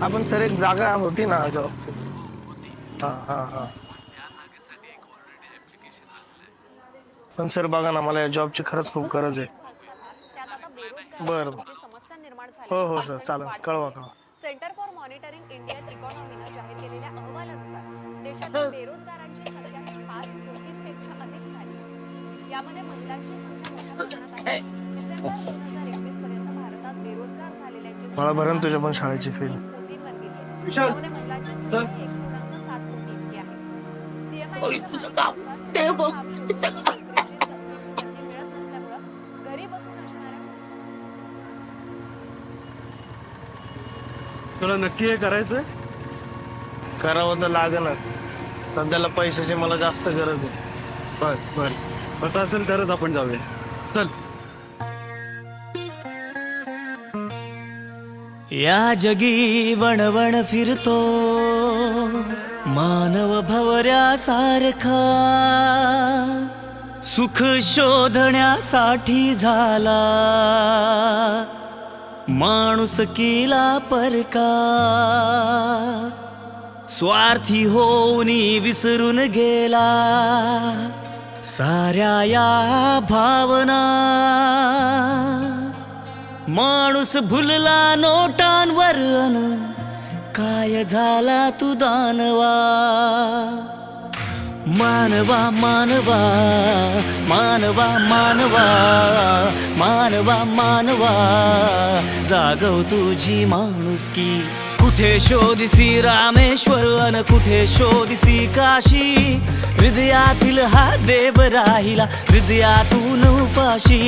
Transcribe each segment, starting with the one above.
आपण सर एक जागा होती ना जॉब. हा हा हा. पण सर बघा ना, मला या जॉबची खरंच खूप गरज आहे. त्यात आता बेरोजगारांची बरं. मोठी समस्या निर्माण झाली हो आहे. हो सर, टंचाईत चालेल, वाढ झाली कळवा आहे. कळवा. सेंटर फॉर मॉनिटरिंग इंडियन इकॉनॉमीनं जाहीर केलेल्या अहवालानुसार देशातील बेरोजगारांची संख्या ही 5 कोटींपेक्षा अधिक झाली आहे. यामध्ये महिलांची संख्या मोठ्या प्रमाणात आहे. डिसेंबर 2021 पर्यंत भारतात बेरोजगार झालेल्यांची मला संख्या भरण तुझ्या पण शाळेची फी. 5,3 कोटींवर गेली आहे. विशाल यामध्ये महिलांची चल. संख्या ही 1,7 कोटी इतकी आहे. ओय, सीएमआयडीच्या तुझं काम माहितीनुसार ते सतत बघ काम शोधूनही नोकरीची संधी मिळत नसल्यामुळं घरी बसून असणाऱ्या तुला नक्की हे करायचंय? करावं तर लागेलच. सध्याला पैशाची मला जास्त गरज आहे. बर बर, असं असेल तरच आपण जाऊया. चल. या जगी वणवण फिरतो मानव भवऱ्यासारखा, सुख शोधण्यासाठी झाला माणुसकीला परका. स्वार्थी होऊन विसरून गेला साऱ्या या भावना. माणूस भुलला नोटांवर अन काय झाला तू दानवा. मानवा मानवा मानवा मानवा मानवा मानवा, जागव तुझी माणुसकी. कुठे शोधिसी रामेश्वर अन कुठे शोधिसी काशी. हृदयातील हा देव राहिला हृदयातून उपाशी.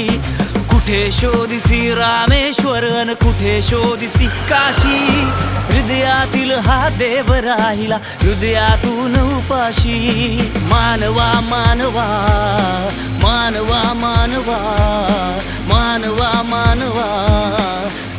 कुठे शोधिसी रामेश्वर अन कुठे शोधिसी काशी. हृदयातील हा देव राहिला हृदयातून उपाशी. मानवा मानवा मानवा मानवा मानवा मानवा,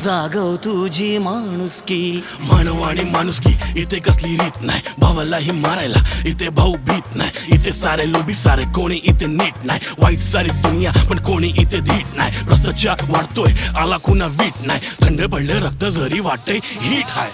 जागव तुझी माणुसकी. मानवा आणि माणुसकी इथे कसली रीत नाही. भावालाही मारायला इथे भाऊ भीत नाही. इथे सारे लोभी सारे कोणी इथे नीट नाही. वाईट सारी दुनिया पण कोणी इथे धीट नाही. भ्रष्टाचार वाढतोय आला कुणा वीट नाही. थंड पडले रक्त जरी वाटते हीट हाय.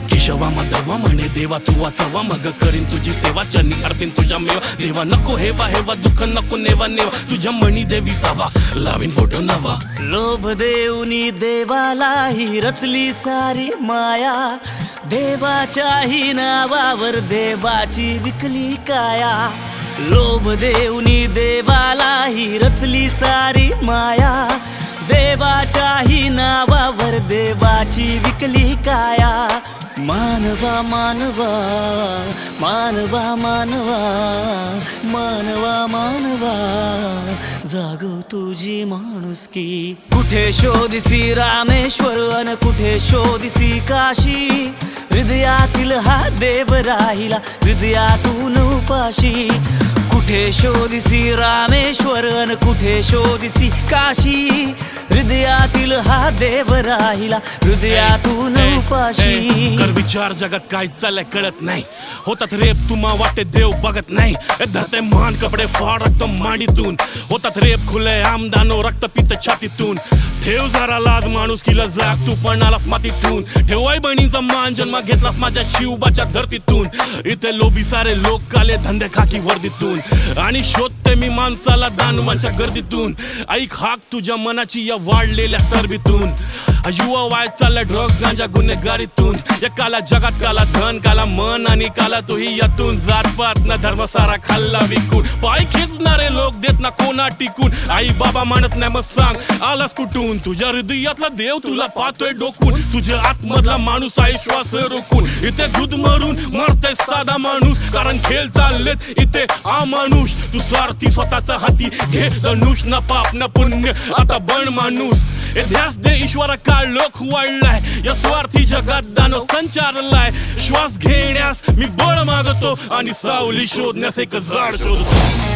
केशवा माधवा म्हणे देवा तू वाचावा, मग करीन तुझी सेवा. चरणी अर्पिन तुझ्या मेवा. देवा नको हेवा हेवा दुःख नको नेवा नेवा. तुझ्या मणी देवी सावा लावीन फोटो नवा. लोभ देऊनी देवालाही रचली सारी माया. देवाच्याही नावावर देवाची विकली काया. लोभ देऊनी देवालाही रचली सारी माया. देवाच्याही नावावर देवाची विकली काया. मानवा मानवा मानवा मानवा मानवा मानवा, जागव तुझी माणुसकी. कुठे शोधिसी रामेश्वर अन कुठे शोधिसी काशी. हृदयातील हा देव राहिला हृदयातून उपाशी. कुठे शोधिसी रामेश्वर अन कुठे शोधिसी काशी. हृदयातील हा देव राहिला हृदयातून उपाशी. कर विचार जगात काय चाललंय कळत नाही. होतात रेप तुम्हा वाटे देव बघत नाही. धरते मान कपडे फाड रक्त मांडीतून. होतात रेप खुले आमदानो रक्त पित छातीतून. ठेव जरा लाज माणुसकीला जाग तू पण आलास मातीतून. ठेवाय बहिणीचा मान जन्म घेतलास माझ्या शिवबाच्या धरतीतून. इथे लोभी सारे लोक आले धंदे खाकी वर्दीतून. आणि शोधते मी माणसाला दानवांच्या गर्दीतून. ऐक हाक तुझ्या मनाची या वाढलेल्या चरबीतून. युवा वाय चालला ड्रग्स गांजा गुन्हेगारीतून. या काला जगात काला धन काला मन आणि काला तोही यातून. जात पात न धर्म सारा खाल्ला विकून. पाय खेचणारे लोक देत ना कोणा टिकून. आई बाबा म्हणत नाही मग सांग आलास कुठून. तुझ्या हृदयातला देव तुला पाहतोय डोकून. तुझ्या आतमधला माणूस आहे श्वास रोखून. इथे गुद मरून मरते साधा माणूस. कारण खेळ चाललेत इथे अमानुष. तू स्वार्थी स्वतःचा हाती घे धनुष. न पाप न पुण्य आता बन माणूस. हे ध्यास दे ईश्वर काळ लोक वाढलाय. या स्वार्थी जगात दानव संचारलाय. श्वास घेण्यास मी बळ मागतो आणि सावली शोधण्यास एक झाड शोधतो.